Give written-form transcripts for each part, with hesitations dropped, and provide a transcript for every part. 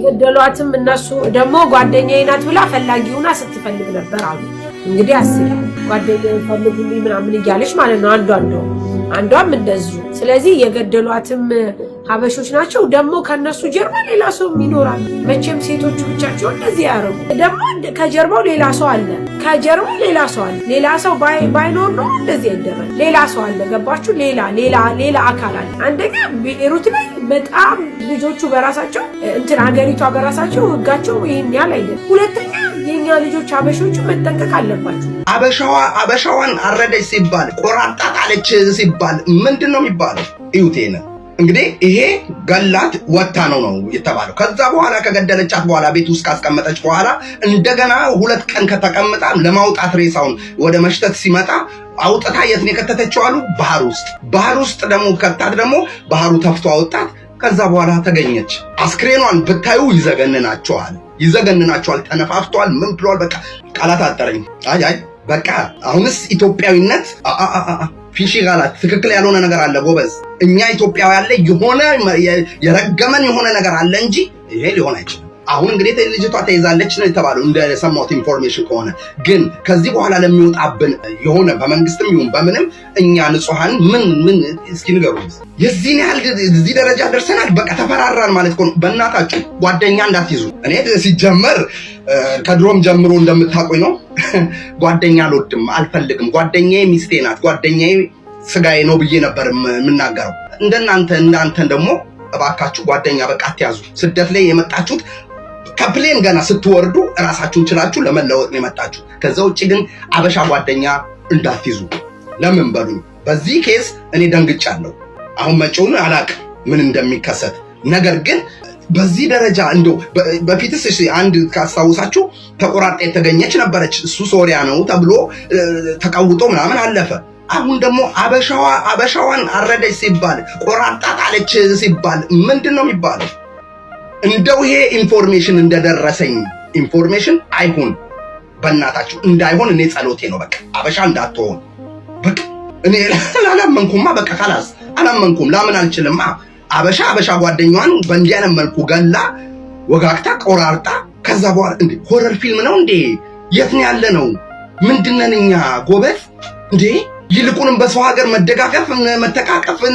ገደሏትም እነሱ ደግሞ ጓደኛዬ ናት ብላ ፈላጊውና ስትፈልግ ነበር አሉ። እንግዲህ አስብ ጓደኛዬ ፈልጉልኝ ምናምን እያለች ማለት ነው አንዷም እንደዚሁ። ስለዚህ የገደሏትም ሀበሾች ናቸው። ደግሞ ከነሱ ጀርባ ሌላ ሰው ይኖራል። መቼም ሴቶቹ ብቻቸው እንደዚህ ያረጉ። ደግሞ ከጀርባው ሌላ ሰው አለ። ሌላ ሰው ባይኖር ነው እንደዚህ ያደረገ። ሌላ ሰው አለ። ገባችሁ? ሌላ አካል አለ። አንደኛ ቤሩት ላይ በጣም ልጆቹ በራሳቸው ሀገሪቷ በራሳቸው ህጋቸው ይሄን ያህል አይደለም። ሁለተኛ የኛ ልጆች ሀበሾቹ መጠንቀቅ አለባቸው። አበሻዋን አረደች ሲባል ቆራጣ ጣለች ሲባል ምንድነው የሚባለው? እዩቴነ እንግዲህ ይሄ ገላት ወጣ ነው የተባለው። ከዛ በኋላ ከገደለቻት በኋላ ቤት ውስጥ ካስቀመጠች በኋላ እንደገና 2 ቀን ከተቀመጣ ለማውጣት ሬሳውን ወደ መሽተት ሲመጣ አውጥታ የት ነው ከተተችው አሉ? ባህር ውስጥ ደግሞ ከታት ደግሞ ባህሩ ተፍቶ አወጣት። ከዛ በኋላ ተገኘች። አስክሬኗን ብታዩ ይዘገንናቸዋል። ተነፋፍቷል። ምን ብሏል? በቃ ቃላት አጠረኝ። አይ በቃ አሁንስ ኢትዮጵያዊነት ፊሺ ጋላት ትክክል ያልሆነ ነገር አለ ጎበዝ። እኛ ኢትዮጵያዊ ያለ የሆነ የረገመን የሆነ ነገር አለ እንጂ ይሄ ሊሆን አይችልም። አሁን እንግዲህ ልጅቷ ተይዛለች ነው የተባለው እንደሰማሁት ኢንፎርሜሽን ከሆነ። ግን ከዚህ በኋላ ለሚወጣብን የሆነ በመንግስትም ይሁን በምንም እኛ ንጹሃን ምን እስኪ ንገሩ። የዚህን ያህል እዚህ ደረጃ ደርሰናል። በቃ ተፈራራን ማለት ነው። በእናታችሁ ጓደኛ እንዳትይዙ። እኔ ሲጀመር ከድሮም ጀምሮ እንደምታቆይ ነው ጓደኛ አልወድም፣ አልፈልግም። ጓደኛዬ ሚስቴ ናት፣ ጓደኛዬ ስጋዬ ነው ብዬ ነበር የምናገረው። እንዳንተ ደግሞ እባካችሁ ጓደኛ በቃ አትያዙ። ስደት ላይ የመጣችሁት ከፕሌን ገና ስትወርዱ ራሳችሁን ችላችሁ ለመለወጥ ነው የመጣችሁ። ከዛ ውጪ ግን አበሻ ጓደኛ እንዳትይዙ። ለምን በሉኝ። በዚህ ኬስ እኔ ደንግጫለሁ። አሁን መጪውን አላቅም ምን እንደሚከሰት። ነገር ግን በዚህ ደረጃ እንደው በፊትስ አንድ ካስታውሳችሁ ተቆራጣ የተገኘች ነበረች። እሱ ሶሪያ ነው ተብሎ ተቀውጦ ምናምን አለፈ። አሁን ደግሞ አበሻዋን አረደች ሲባል ቆራጣ ጣለች ሲባል ምንድነው የሚባለው? እንደው ይሄ ኢንፎርሜሽን እንደደረሰኝ ኢንፎርሜሽን አይሁን፣ በእናታችሁ እንዳይሆን እኔ ጸሎቴ ነው። በቃ አበሻ እንዳትሆን በቃ እኔ አላመንኩማ። በቃ خلاص አላመንኩም። ላምን አልችልማ። አበሻ ጓደኛዋን በእንዲህ አይነት መልኩ ገላ ወጋግታ ቆራርጣ ከዛ በኋላ እንዴ ሆረር ፊልም ነው እንዴ? የት ነው ያለ ነው? ምንድነን እኛ ጎበዝ እንዴ? ይልቁንም በሰው ሀገር መደጋገፍን መተቃቀፍን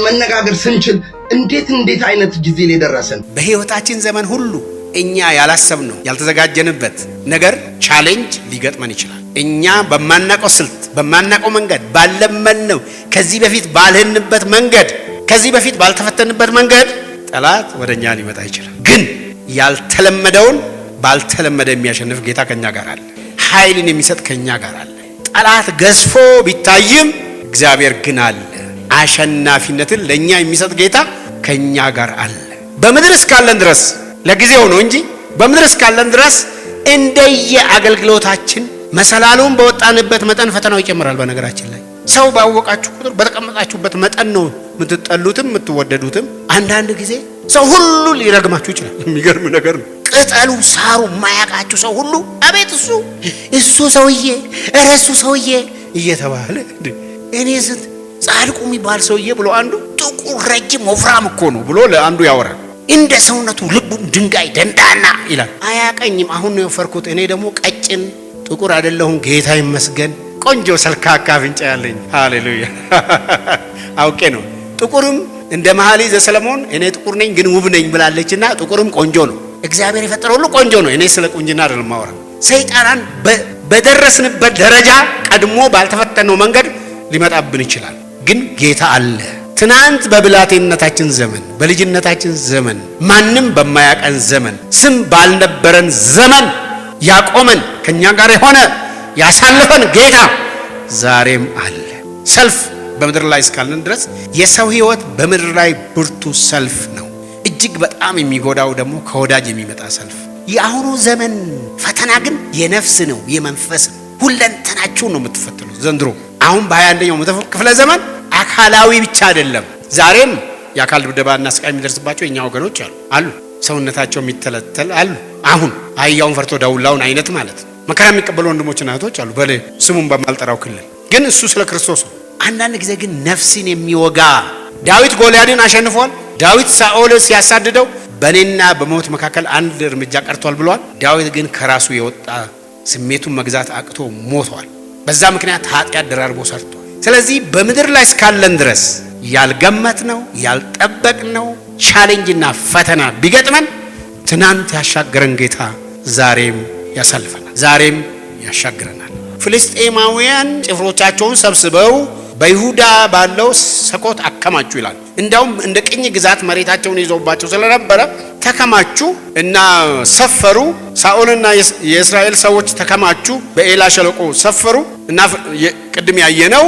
መነጋገር ስንችል እንዴት አይነት ጊዜ ላይ ደረሰን? በህይወታችን ዘመን ሁሉ እኛ ያላሰብነው ያልተዘጋጀንበት ነገር ቻሌንጅ ሊገጥመን ይችላል። እኛ በማናቀው ስልት በማናቀው መንገድ ባለመነው ከዚህ በፊት ባልሄንበት መንገድ ከዚህ በፊት ባልተፈተንበት መንገድ ጠላት ወደኛ ሊመጣ ይችላል። ግን ያልተለመደውን ባልተለመደ የሚያሸንፍ ጌታ ከኛ ጋር አለ። ኃይልን የሚሰጥ ከኛ ጋር አለ። ጠላት ገዝፎ ቢታይም እግዚአብሔር ግን አለ። አሸናፊነትን ለኛ የሚሰጥ ጌታ ከኛ ጋር አለ። በምድር እስካለን ድረስ ለጊዜው ነው እንጂ በምድር እስካለን ድረስ እንደየ አገልግሎታችን መሰላሉን በወጣንበት መጠን ፈተናው ይጨምራል። በነገራችን ላይ ሰው ባወቃችሁ ቁጥር በተቀመጣችሁበት መጠን ነው የምትጠሉትም የምትወደዱትም። አንዳንድ ጊዜ ሰው ሁሉ ሊረግማችሁ ይችላል። የሚገርም ነገር ነው። ቅጠሉ ሳሩ ማያቃችሁ ሰው ሁሉ አቤት እሱ ሰውዬ እሱ ሰውዬ እየተባለ እኔ ስንት ጻድቁ የሚባል ሰውዬ ብሎ አንዱ ጥቁር ረጅም ወፍራም እኮ ነው ብሎ ለአንዱ ያወራል። እንደ ሰውነቱ ልቡም ድንጋይ ደንዳና ይላል። አያቀኝም። አሁን ነው የፈርኩት። እኔ ደግሞ ቀጭን ጥቁር አይደለሁም። ጌታ ይመስገን። ቆንጆ ሰልካካ አፍንጫ ያለኝ ሃሌሉያ። አውቄ ነው። ጥቁርም እንደ መኃልየ ዘሰሎሞን እኔ ጥቁር ነኝ ግን ውብ ነኝ ብላለችና ጥቁርም ቆንጆ ነው። እግዚአብሔር የፈጠረው ሁሉ ቆንጆ ነው። እኔ ስለ ቁንጅና አይደለም ማወራ። ሰይጣናን በደረስንበት ደረጃ ቀድሞ ባልተፈተነው መንገድ ሊመጣብን ይችላል። ግን ጌታ አለ። ትናንት በብላቴንነታችን ዘመን በልጅነታችን ዘመን ማንም በማያቀን ዘመን ስም ባልነበረን ዘመን ያቆመን ከኛ ጋር የሆነ ያሳለፈን ጌታ ዛሬም አለ። ሰልፍ በምድር ላይ እስካለን ድረስ የሰው ሕይወት በምድር ላይ ብርቱ ሰልፍ ነው። እጅግ በጣም የሚጎዳው ደግሞ ከወዳጅ የሚመጣ ሰልፍ። የአሁኑ ዘመን ፈተና ግን የነፍስ ነው፣ የመንፈስ ነው። ሁለንተናችሁን ነው የምትፈተኑት ዘንድሮ። አሁን በ21ኛው መቶ ክፍለ ዘመን አካላዊ ብቻ አይደለም። ዛሬም የአካል ድብደባና ስቃይ የሚደርስባቸው የኛ ወገኖች አሉ። ሰውነታቸው የሚተለተል አሉ። አሁን አህያውን ፈርቶ ዳውላውን አይነት ማለት መከራ የሚቀበሉ ወንድሞችና እህቶች አሉ በለ ስሙን በማልጠራው ክልል ግን እሱ ስለ ክርስቶስ ነው። አንዳንድ ጊዜ ግን ነፍስን የሚወጋ ዳዊት ጎልያድን አሸንፏል። ዳዊት ሳኦል ሲያሳድደው በኔና በሞት መካከል አንድ እርምጃ ቀርቷል ብሏል። ዳዊት ግን ከራሱ የወጣ ስሜቱን መግዛት አቅቶ ሞቷል። በዛ ምክንያት ኃጢአት ደራርቦ ሰርቷል። ስለዚህ በምድር ላይ እስካለን ድረስ ያልገመትነው ያልጠበቅነው ቻሌንጅና ፈተና ቢገጥመን ትናንት ያሻገረን ጌታ ዛሬም ያሳልፈናል፣ ዛሬም ያሻግረናል። ፍልስጤማውያን ጭፍሮቻቸውን ሰብስበው በይሁዳ ባለው ሰኮት አከማቹ ይላል። እንዳውም እንደ ቅኝ ግዛት መሬታቸውን ይዘውባቸው ስለነበረ ተከማቹ እና ሰፈሩ። ሳኦልና የእስራኤል ሰዎች ተከማቹ፣ በኤላ ሸለቆ ሰፈሩ እና ቅድም ያየነው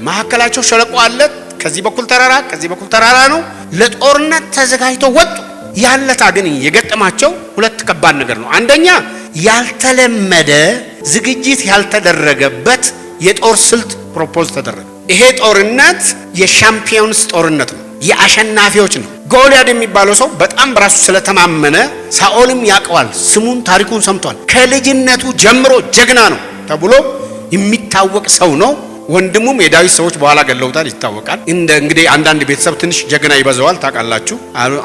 መካከላቸው ሸለቆ አለ። ከዚህ በኩል ተራራ፣ ከዚህ በኩል ተራራ ነው። ለጦርነት ተዘጋጅተው ወጡ። ያለታ ግን የገጠማቸው ሁለት ከባድ ነገር ነው። አንደኛ ያልተለመደ ዝግጅት ያልተደረገበት የጦር ስልት ፕሮፖዝ ተደረገ። ይሄ ጦርነት የሻምፒዮንስ ጦርነት ነው፣ የአሸናፊዎች ነው። ጎልያድ የሚባለው ሰው በጣም በራሱ ስለተማመነ ሳኦልም ያውቀዋል፣ ስሙን ታሪኩን ሰምቷል። ከልጅነቱ ጀምሮ ጀግና ነው ተብሎ የሚታወቅ ሰው ነው። ወንድሙም የዳዊት ሰዎች በኋላ ገለውታል ይታወቃል። እንግዲህ አንዳንድ ቤተሰብ ትንሽ ጀግና ይበዛዋል ታውቃላችሁ።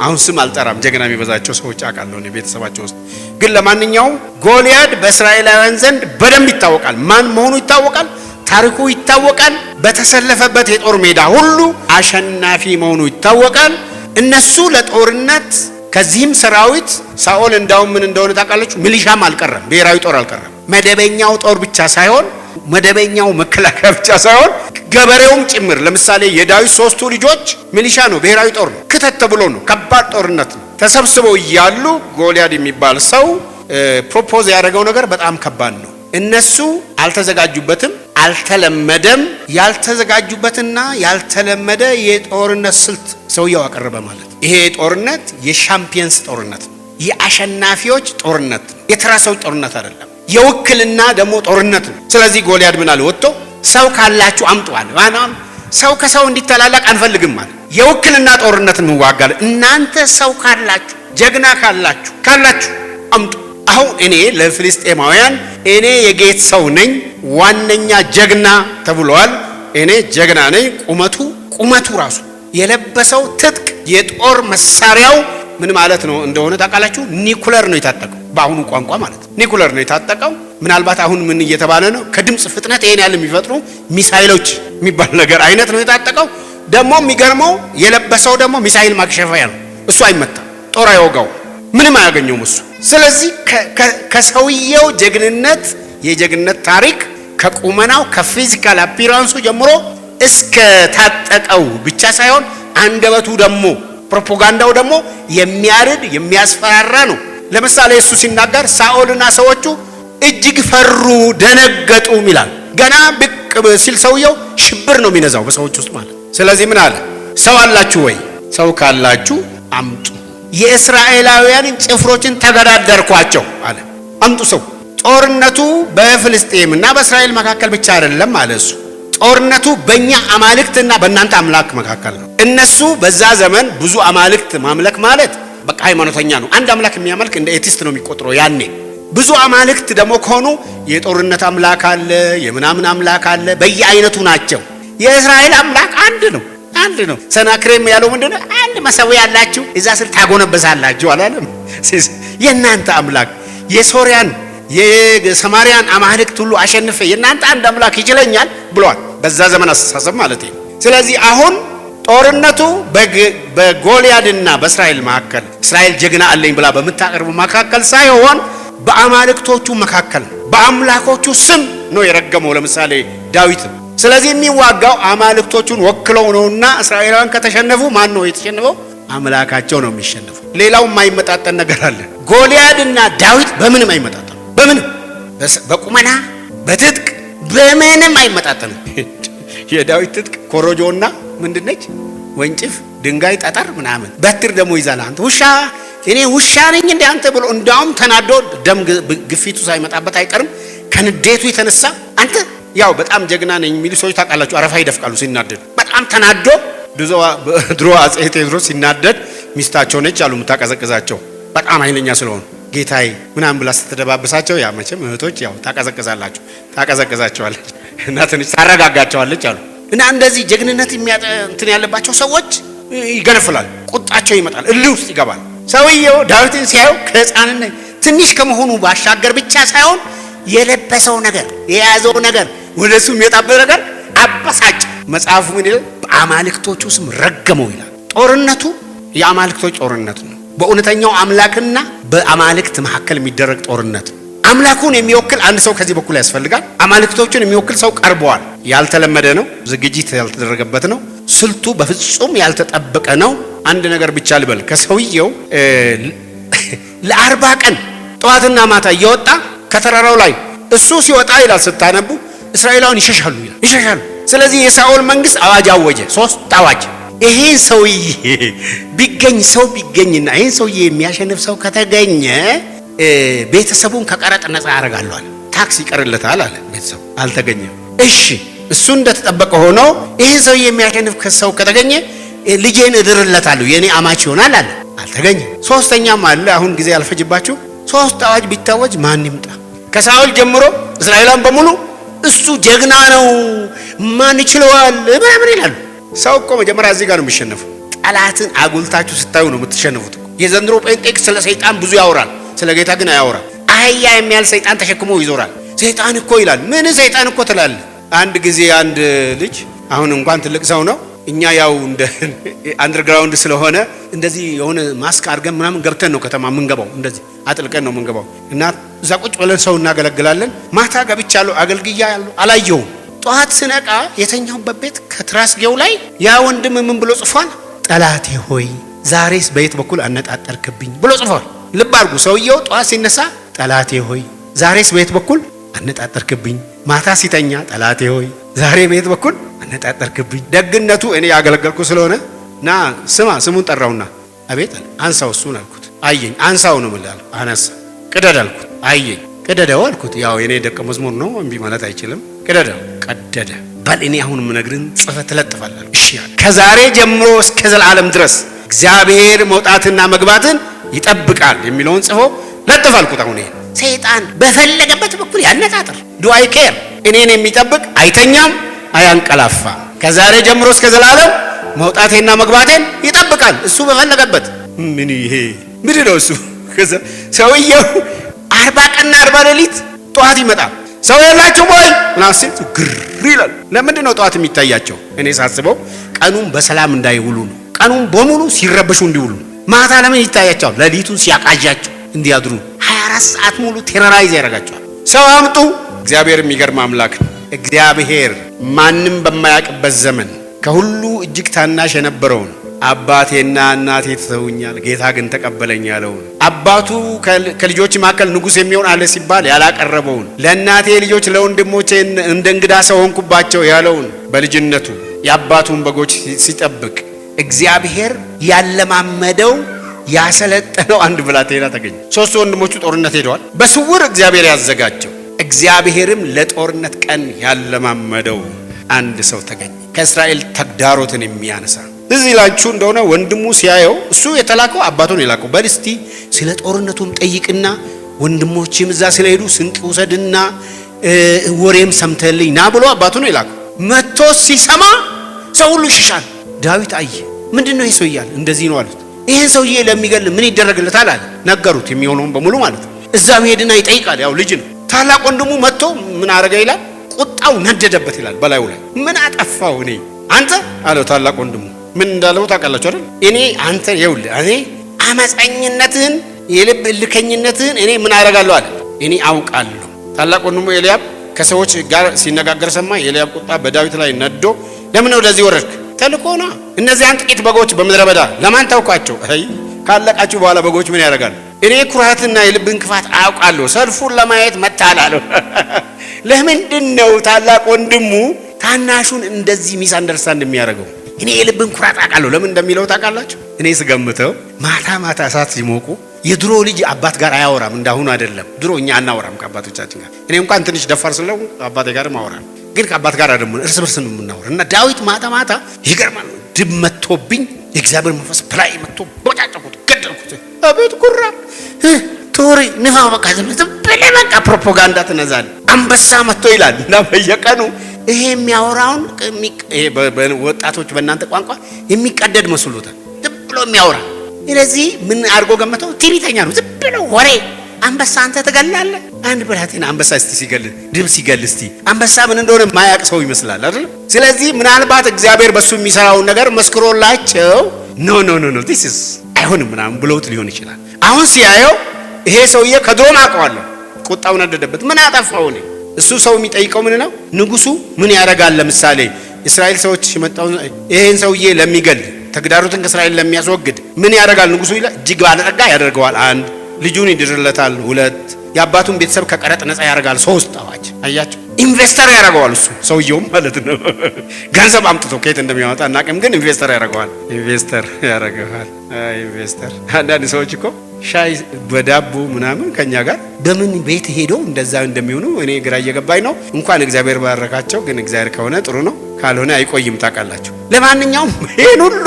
አሁን ስም አልጠራም፣ ጀግና የሚበዛቸው ሰዎች አውቃለሁ እኔ ቤተሰባቸው ውስጥ። ግን ለማንኛውም ጎልያድ በእስራኤላውያን ዘንድ በደንብ ይታወቃል። ማን መሆኑ ይታወቃል፣ ታሪኩ ይታወቃል። በተሰለፈበት የጦር ሜዳ ሁሉ አሸናፊ መሆኑ ይታወቃል። እነሱ ለጦርነት ከዚህም ሰራዊት ሳኦል እንዳውም ምን እንደሆነ ታውቃላችሁ፣ ሚሊሻም አልቀረም፣ ብሔራዊ ጦር አልቀረም። መደበኛው ጦር ብቻ ሳይሆን መደበኛው መከላከያ ብቻ ሳይሆን ገበሬውም ጭምር። ለምሳሌ የዳዊት ሶስቱ ልጆች ሚሊሻ ነው፣ ብሔራዊ ጦር ነው። ክተት ተብሎ ነው፣ ከባድ ጦርነት ነው። ተሰብስበው እያሉ ጎልያድ የሚባል ሰው ፕሮፖዝ ያደረገው ነገር በጣም ከባድ ነው። እነሱ አልተዘጋጁበትም፣ አልተለመደም። ያልተዘጋጁበትና ያልተለመደ የጦርነት ስልት ሰውየው አቀረበ ማለት። ይሄ ጦርነት የሻምፒየንስ ጦርነት ነው፣ የአሸናፊዎች ጦርነት ነው፣ የተራ ሰዎች ጦርነት አይደለም። የውክልና ደግሞ ጦርነት ነው። ስለዚህ ጎልያድ ምን አለ? ወጥቶ ሰው ካላችሁ አምጡ አለ። ሰው ከሰው እንዲተላላቅ አንፈልግም አለ። የውክልና ጦርነት እንዋጋለን። እናንተ ሰው ካላችሁ፣ ጀግና ካላችሁ አምጡ። አሁን እኔ ለፍልስጤማውያን እኔ የጌት ሰው ነኝ፣ ዋነኛ ጀግና ተብሏል። እኔ ጀግና ነኝ። ቁመቱ ራሱ የለበሰው ትጥቅ የጦር መሳሪያው ምን ማለት ነው እንደሆነ ታውቃላችሁ? ኒኩለር ነው የታጠቀው። በአሁኑ ቋንቋ ማለት ኒኩለር ነው የታጠቀው። ምናልባት አሁን ምን እየተባለ ነው? ከድምጽ ፍጥነት ይሄን ያህል የሚፈጥሩ ሚሳይሎች የሚባል ነገር አይነት ነው የታጠቀው። ደግሞ የሚገርመው የለበሰው ደግሞ ሚሳይል ማክሸፊያ ነው። እሱ አይመታም፣ ጦር አይወጋው፣ ምንም አያገኘውም እሱ። ስለዚህ ከሰውየው ጀግንነት የጀግንነት ታሪክ ከቁመናው ከፊዚካል አፒራንሱ ጀምሮ እስከ ታጠቀው ብቻ ሳይሆን አንደበቱ ደግሞ ፕሮፓጋንዳው ደግሞ የሚያርድ የሚያስፈራራ ነው። ለምሳሌ እሱ ሲናገር ሳኦልና ሰዎቹ እጅግ ፈሩ ደነገጡ ይላል። ገና ብቅ ሲል ሰውየው ሽብር ነው የሚነዛው በሰዎች ውስጥ ማለት። ስለዚህ ምን አለ? ሰው አላችሁ ወይ? ሰው ካላችሁ አምጡ። የእስራኤላውያንን ጭፍሮችን ተገዳደርኳቸው አለ። አምጡ ሰው። ጦርነቱ በፍልስጤምና በእስራኤል መካከል ብቻ አይደለም አለ እሱ። ጦርነቱ በእኛ አማልክትና በእናንተ አምላክ መካከል ነው። እነሱ በዛ ዘመን ብዙ አማልክት ማምለክ ማለት በቃ ሃይማኖተኛ ነው። አንድ አምላክ የሚያመልክ እንደ ኤቲስት ነው የሚቆጥረው ያኔ። ብዙ አማልክት ደግሞ ከሆኑ የጦርነት አምላክ አለ፣ የምናምን አምላክ አለ፣ በየአይነቱ ናቸው። የእስራኤል አምላክ አንድ ነው። ሰናክሬም ያለው ምንድነው? አንድ መሰዊያ ያላችሁ እዛ ስር ታጎነበሳላችሁ አላለም? የእናንተ አምላክ የሶሪያን የሰማሪያን አማልክት ሁሉ አሸንፈ የእናንተ አንድ አምላክ ይችለኛል ብሏል። በዛ ዘመን አስተሳሰብ ማለት ነው። ስለዚህ አሁን ጦርነቱ በጎልያድና በእስራኤል መካከል እስራኤል ጀግና አለኝ ብላ በምታቀርቡ መካከል ሳይሆን በአማልክቶቹ መካከል በአምላኮቹ ስም ነው የረገመው። ለምሳሌ ዳዊት። ስለዚህ የሚዋጋው አማልክቶቹን ወክለው ነውና እስራኤላውያን ከተሸነፉ ማን ነው የተሸነፈው? አምላካቸው ነው የሚሸነፈው። ሌላው የማይመጣጠን ነገር አለ። ጎልያድና ዳዊት በምንም አይመጣጠኑ። በምንም በቁመና በትጥቅ በምንም አይመጣጠንም። የዳዊት ትጥቅ ኮረጆና ምንድነች? ወንጭፍ፣ ድንጋይ፣ ጠጠር ምናምን። በትር ደግሞ ይዛል። አንተ ውሻ እኔ ውሻ ነኝ እንደ አንተ ብሎ እንዳውም ተናዶ ደም ግፊቱ ሳይመጣበት አይቀርም ከንዴቱ የተነሳ አንተ ያው በጣም ጀግና ነኝ የሚሉ ሰዎች ታውቃላችሁ፣ አረፋ ይደፍቃሉ ሲናደዱ። በጣም ተናዶ ድሮ አፄ ቴዎድሮስ ሲናደድ ሚስታቸው ነች አሉ የምታቀዘቅዛቸው በጣም ኃይለኛ ስለሆኑ። ጌታዬ ምናምን ብላ ስትደባብሳቸው ያ መቼም እህቶች ያው ታቀዘቅዛቸዋለች እና ትንሽ ታረጋጋቸዋለች አሉ። እና እንደዚህ ጀግንነት እንትን ያለባቸው ሰዎች ይገነፍላል፣ ቁጣቸው ይመጣል፣ እልህ ውስጥ ይገባል። ሰውየው ዳዊትን ሲያየው ከሕፃንነት ትንሽ ከመሆኑ ባሻገር ብቻ ሳይሆን የለበሰው ነገር የያዘው ነገር ወደሱ የሚወጣበት ነገር አበሳጭ። መጽሐፉ ምን ይላል? በአማልክቶቹ ስም ረገመው ይላል። ጦርነቱ የአማልክቶች ጦርነት ነው። በእውነተኛው አምላክና በአማልክት መካከል የሚደረግ ጦርነት ነው። አምላኩን የሚወክል አንድ ሰው ከዚህ በኩል ያስፈልጋል። አማልክቶቹን የሚወክል ሰው ቀርበዋል። ያልተለመደ ነው፣ ዝግጅት ያልተደረገበት ነው፣ ስልቱ በፍጹም ያልተጠበቀ ነው። አንድ ነገር ብቻ ልበል፣ ከሰውየው ለ40 ቀን ጠዋትና ማታ እየወጣ ከተራራው ላይ እሱ ሲወጣ ይላል ስታነቡ እስራኤላውያን ይሸሻሉ ይላል፣ ይሸሻሉ። ስለዚህ የሳኦል መንግስት አዋጅ አወጀ፣ 3 አዋጅ። ይሄን ሰውዬ ቢገኝ ሰው ቢገኝና ይሄን ሰውዬ የሚያሸንፍ ሰው ከተገኘ ቤተሰቡን ከቀረጥ ነፃ ያደርጋሉ አለ። ታክስ ይቀርለታል አለ። ቤተሰቡ አልተገኘም። እሺ እሱ እንደተጠበቀ ሆኖ ይሄን ሰውዬ የሚያሸንፍ ሰው ከተገኘ ልጄን እድርለታለሁ የኔ አማች ይሆናል አለ። አልተገኘም። ሶስተኛም አለ። አሁን ጊዜ ያልፈጅባችሁ 3 አዋጅ ቢታወጅ ማን ይምጣ? ከሳኦል ጀምሮ እስራኤላውያን በሙሉ እሱ ጀግና ነው ማን ይችለዋል ምናምን ይላሉ። ሰው እኮ መጀመሪያ እዚህ ጋር ነው የሚሸነፈው። ጠላትን አጉልታችሁ ስታዩ ነው የምትሸነፉት። የዘንድሮ ጴንጤክ ስለ ሰይጣን ብዙ ያወራል፣ ስለ ጌታ ግን አያወራም። አህያ የሚያል ሰይጣን ተሸክሞ ይዞራል። ሰይጣን እኮ ይላል። ምን ሰይጣን እኮ ትላለህ? አንድ ጊዜ አንድ ልጅ አሁን እንኳን ትልቅ ሰው ነው፣ እኛ ያው እንደ አንደርግራውንድ ስለሆነ እንደዚህ የሆነ ማስክ አድርገን ምናምን ገብተን ነው ከተማ የምንገባው፣ እንደዚህ አጥልቀን ነው የምንገባው። እና እዛ ቁጭ ብለን ሰው እናገለግላለን። ማታ ገብቻለሁ፣ አገልግያለሁ፣ አላየሁም። ጠዋት ስነቃ የተኛሁበት ቤት ከትራስጌው ላይ ያ ወንድም ምን ብሎ ጽፏል? ጠላቴ ሆይ ዛሬስ በየት በኩል አነጣጠርክብኝ ብሎ ጽፏል። ልብ አድርጉ። ሰውየው ጠዋት ሲነሳ ጠላቴ ሆይ ዛሬስ በየት በኩል አነጣጠርክብኝ፣ ማታ ሲተኛ ጠላቴ ሆይ ዛሬ በየት በኩል አነጣጠርክብኝ። ደግነቱ እኔ ያገለገልኩ ስለሆነ ና ስሙን ጠራውና አቤት አለ። አንሳው እሱን አልኩት። አየኝ። አንሳው ነው ማለት አነሳ። ቅደድ አልኩት። አየኝ። ቅደደው አልኩት። ያው የኔ ደቀ መዝሙር ነው እምቢ ማለት አይችልም። ቅደደው። ቀደደ። በል እኔ አሁን ምነግርን ጽፈህ ትለጥፋለህ። እሺ አለ። ከዛሬ ጀምሮ እስከ ዘላለም ድረስ እግዚአብሔር መውጣትና መግባትን ይጠብቃል የሚለውን ጽፎ ለጥፍ አልኩት። አሁን ይሄ ሰይጣን በፈለገበት በኩል ያነጣጥር ዱ አይ ኬር። እኔን የሚጠብቅ አይተኛም አያንቀላፋ። ከዛሬ ጀምሮ እስከ ዘላለም መውጣቴና መግባቴን ይጠብቃል እሱ በፈለገበት። ምን ይሄ ምንድን ነው እሱ? ሰውየው 40 ቀንና 40 ሌሊት ጠዋት ይመጣል። ሰው የላችሁም ወይ ምናምን ግር ይላል። ለምንድን ነው ጠዋት የሚታያቸው? እኔ ሳስበው ቀኑን በሰላም እንዳይውሉ ነው። ቀኑን በሙሉ ሲረበሹ እንዲውሉ። ማታ ለምን ይታያቸዋል? ሌሊቱን ሲያቃዣቸው እንዲያድሩ 24 ሰዓት ሙሉ ቴሮራይዝ ያደርጋቸዋል። ሰው አምጡ። እግዚአብሔር የሚገርም አምላክ ነው። እግዚአብሔር ማንም በማያውቅበት ዘመን ከሁሉ እጅግ ታናሽ የነበረውን አባቴና እናቴ ትተውኛል ጌታ ግን ተቀበለኝ ያለውን፣ አባቱ ከልጆች መካከል ንጉሥ የሚሆን አለ ሲባል ያላቀረበውን፣ ለእናቴ ልጆች ለወንድሞቼ እንደ እንግዳ ሰው ሆንኩባቸው ያለውን፣ በልጅነቱ የአባቱን በጎች ሲጠብቅ እግዚአብሔር ያለማመደው ያሰለጠነው አንድ ብላቴና ተገኘ። 3 ወንድሞቹ ጦርነት ሄደዋል። በስውር እግዚአብሔር ያዘጋጀው እግዚአብሔርም ለጦርነት ቀን ያለማመደው አንድ ሰው ተገኘ። ከእስራኤል ተግዳሮትን የሚያነሳ እዚህ ላችሁ እንደሆነ ወንድሙ ሲያየው እሱ የተላከው አባቱን የላከው በል እስቲ ስለ ጦርነቱም ጠይቅና ወንድሞችም እዛ ስለሄዱ ስንቅ ውሰድና ወሬም ሰምተልኝ ና ብሎ አባቱን የላከው። መጥቶ ሲሰማ ሰው ሁሉ ይሸሻል። ዳዊት አየ። ምንድነው ይሄ ሰው ይያል? እንደዚህ ነው አሉት። ይሄን ሰውዬ ለሚገል ምን ይደረግለታል አለ። ነገሩት የሚሆነውን በሙሉ ማለት ነው። እዛ ሄድና ይጠይቃል። ያው ልጅ ነው። ታላቅ ወንድሙ መጥቶ ምን አረጋ ይላል? ቁጣው ነደደበት ይላል በላዩ ላይ። ምን አጠፋው እኔ አንተ አለው። ታላቅ ወንድሙ ምን እንዳለው ታውቃላችሁ አይደል? እኔ አንተ ይኸውልህ እኔ አመፀኝነትህን የልብ እልከኝነትህን እኔ ምን አረጋለሁ አለ። እኔ አውቃለሁ። ታላቅ ወንድሙ ኤልያብ ከሰዎች ጋር ሲነጋገር ሰማ። የኤልያብ ቁጣ በዳዊት ላይ ነዶ ለምን ወደዚህ ወረድክ? ተልኮና እነዚያን ጥቂት በጎች በምድረ በዳ ለማን ታውቃቸው? አይ ካለቃችሁ በኋላ በጎች ምን ያደርጋሉ? እኔ ኩራትና የልብን ክፋት አውቃለሁ። ሰልፉን ለማየት መታላለሁ። ለምንድን ነው ታላቅ ወንድሙ ታናሹን እንደዚህ ሚስ አንደርስታንድ የሚያደርገው? እኔ የልብን ኩራት አውቃለሁ። ለምን እንደሚለው ታውቃላችሁ? እኔ ስገምተው ማታ ማታ እሳት ሲሞቁ የድሮ ልጅ አባት ጋር አያወራም፣ እንዳሁኑ አይደለም። ድሮ እኛ አናወራም ከአባቶቻችን ጋር። እኔ እንኳን ትንሽ ደፋር ስለው አባቴ ጋር ማወራም፣ ግን ከአባት ጋር ደግሞ እርስ በርስ ነው የምናወራ። እና ዳዊት ማታ ማታ ይገርማል። ድብ መጥቶብኝ የእግዚአብሔር መንፈስ ፕላይ መጥቶ ቦጫጨቁት፣ ገደልኩት። አቤት ጉራ ቶሪ ንፋው በቃ ዝም ብለህ በቃ ፕሮፓጋንዳ ትነዛለህ። አንበሳ መጥቶ ይላል እና በየቀኑ ይሄ የሚያወራውን ወጣቶች በእናንተ ቋንቋ የሚቀደድ መስሎታል። ዝም ብሎ የሚያወራ ስለዚህ ምን አድርጎ ገመተው? ትዕቢተኛ ነው። ዝም ብሎ ወሬ። አንበሳ አንተ ትገላለህ? አንድ ብላቴና አንበሳ እስቲ ሲገል ድብ ሲገል እስቲ አንበሳ ምን እንደሆነ ማያቅ ሰው ይመስላል አይደል? ስለዚህ ምናልባት እግዚአብሔር በሱ የሚሰራውን ነገር መስክሮላቸው ኖ this is አይሆንም ምናምን ብለውት ሊሆን ይችላል። አሁን ሲያየው ይሄ ሰውዬ ከድሮም አውቀዋለሁ፣ ቁጣው ነደደበት። ምን አጠፋው? እሱ ሰው የሚጠይቀው ምን ነው? ንጉሱ ምን ያደርጋል? ለምሳሌ እስራኤል ሰዎች ሲመጣው ይሄን ሰውዬ ለሚገል ተግዳሮትን ከእስራኤል ለሚያስወግድ ምን ያደርጋል ንጉሱ ይላል። እጅግ ባለጠጋ ያደርገዋል። 1 ልጁን ይድርለታል። 2 የአባቱን ቤተሰብ ከቀረጥ ነፃ ያደርጋል። 3 አዋጅ። አያችሁ፣ ኢንቨስተር ያደርገዋል እሱ ሰውየውም ማለት ነው። ገንዘብ አምጥቶ ከየት እንደሚያወጣ እናቅም፣ ግን ኢንቨስተር ያደርገዋል። ኢንቨስተር። አንዳንድ ሰዎች እኮ ሻይ በዳቦ ምናምን ከኛ ጋር በምን ቤት ሄደው እንደዛ እንደሚሆኑ እኔ ግራ እየገባኝ ነው። እንኳን እግዚአብሔር ባረካቸው፣ ግን እግዚአብሔር ከሆነ ጥሩ ነው፣ ካልሆነ አይቆይም። ታውቃላችሁ። ለማንኛውም ይሄን ሁሉ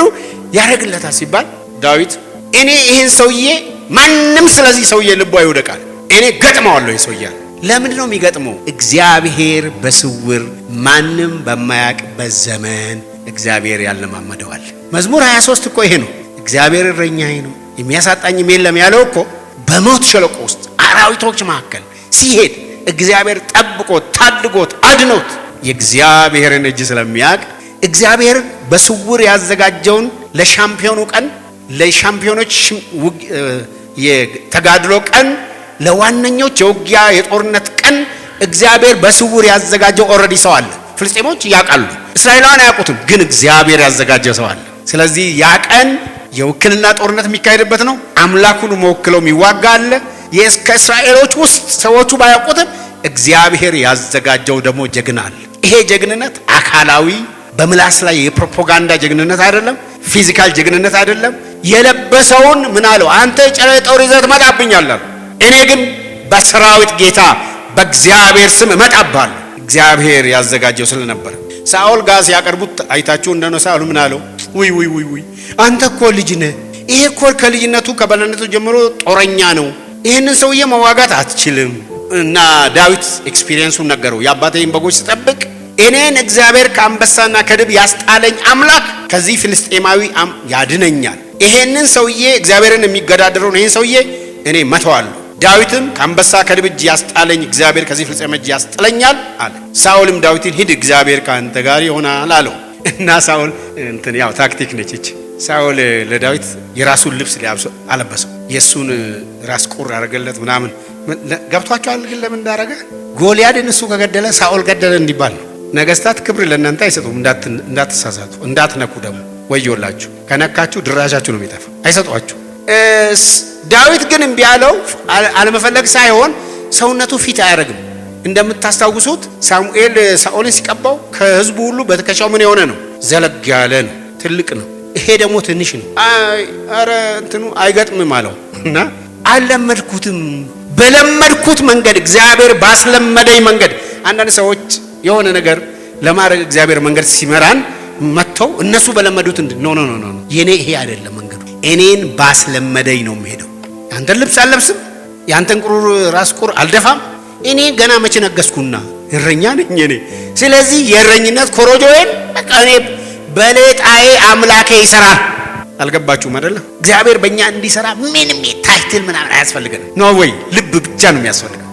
ያደርግለታል ሲባል ዳዊት እኔ ይሄን ሰውዬ ማንም ስለዚህ ሰውዬ ልቡ አይወደቃል፣ እኔ ገጥመዋለሁ። ይሄ ሰውዬ ለምንድን ነው የሚገጥመው? እግዚአብሔር በስውር ማንም በማያውቅበት ዘመን እግዚአብሔር ያለማመደዋል። መዝሙር 23 እኮ ይሄ ነው። እግዚአብሔር እረኛዬ ነው የሚያሳጣኝም የለም ያለው እኮ በሞት ሸለቆ ውስጥ አራዊቶች መካከል ሲሄድ እግዚአብሔር ጠብቆት ታድጎት አድኖት የእግዚአብሔርን እጅ ስለሚያውቅ እግዚአብሔር በስውር ያዘጋጀውን ለሻምፒዮኑ ቀን ለሻምፒዮኖች የተጋድሎ ቀን ለዋነኞች የውጊያ የጦርነት ቀን እግዚአብሔር በስውር ያዘጋጀው ኦልሬዲ ሰው አለ። ፍልስጤሞች ያውቃሉ፣ እስራኤላውያን አያውቁትም፣ ግን እግዚአብሔር ያዘጋጀው ሰው አለ። ስለዚህ ያ ቀን የውክልና ጦርነት የሚካሄድበት ነው። አምላኩን መወክለው የሚዋጋ አለ። ከእስራኤሎች ውስጥ ሰዎቹ ባያውቁትም እግዚአብሔር ያዘጋጀው ደግሞ ጀግና አለ። ይሄ ጀግንነት አካላዊ በምላስ ላይ የፕሮፓጋንዳ ጀግንነት አይደለም፣ ፊዚካል ጀግንነት አይደለም። የለበሰውን ምን አለው? አንተ ጨረ ጦር ይዘህ ትመጣብኛለህ፣ እኔ ግን በሰራዊት ጌታ በእግዚአብሔር ስም እመጣብሃለሁ። እግዚአብሔር ያዘጋጀው ስለነበር ሳኦል ጋር ሲያቀርቡት አይታችሁ እንደሆነ ሳኦል ምን አለው? ውይ አንተ እኮ ልጅ ነህ። ይሄ እኮ ከልጅነቱ ከበለነቱ ጀምሮ ጦረኛ ነው። ይህንን ሰውዬ መዋጋት አትችልም። እና ዳዊት ኤክስፒሪየንሱን ነገረው። የአባቴን በጎች ስጠብቅ እኔን እግዚአብሔር ከአንበሳና ከድብ ያስጣለኝ አምላክ ከዚህ ፍልስጤማዊ ያድነኛል። ይሄንን ሰውዬ እግዚአብሔርን የሚገዳደረውን ይሄን ሰውዬ እኔ መተዋለሁ። ዳዊትም ከአንበሳ ከድብ እጅ ያስጣለኝ እግዚአብሔር ከዚህ ፍልስጤም እጅ ያስጥለኛል አለ። ሳኦልም ዳዊትን ሂድ፣ እግዚአብሔር ከአንተ ጋር ይሆናል አለው። እና ሳኦል እንትን ያው ታክቲክ ነች እቺ። ሳኦል ለዳዊት የራሱን ልብስ አለበሰው፣ የሱን ራስ ቁር አደረገለት ምናምን። ገብቷቸዋል ግን ለምን እንዳደረገ? ጎልያድን እሱ ከገደለ ሳኦል ገደለ እንዲባል ነው። ነገስታት ክብር ለእናንተ አይሰጡም። እንዳትሳሳቱ፣ እንዳትነኩ ደግሞ ወዮላችሁ። ከነካችሁ ድራሻችሁ ነው የሚጠፋ፣ አይሰጧችሁ። ዳዊት ግን እምቢ ያለው አለመፈለግ ሳይሆን ሰውነቱ ፊት አያደርግም። እንደምታስታውሱት ሳሙኤል ሳኦልን ሲቀባው ከህዝቡ ሁሉ በትከሻው ምን የሆነ ነው? ዘለግ ያለ ነው፣ ትልቅ ነው። ይሄ ደግሞ ትንሽ ነው። አረ እንትኑ አይገጥምም አለው እና አልለመድኩትም። በለመድኩት መንገድ እግዚአብሔር ባስለመደኝ መንገድ አንዳንድ ሰዎች የሆነ ነገር ለማድረግ እግዚአብሔር መንገድ ሲመራን መጥተው እነሱ በለመዱት ኖ የኔ ይሄ አይደለም መንገዱ፣ እኔን ባስለመደኝ ነው የምሄደው። ያንተን ልብስ አልለብስም፣ ያንተን ቁር ራስ ቁር አልደፋም። እኔ ገና መቼ ነገስኩና እረኛ ነኝ እኔ። ስለዚህ የእረኝነት ኮሮጆዬን በቃ እኔ በሌጣዬ አምላኬ ይሰራል። አልገባችሁም አይደለም? እግዚአብሔር በእኛ እንዲሰራ ምንም ታይትል ምናምን አያስፈልገንም። ኖ ወይ ልብ ብቻ ነው የሚያስፈልገው።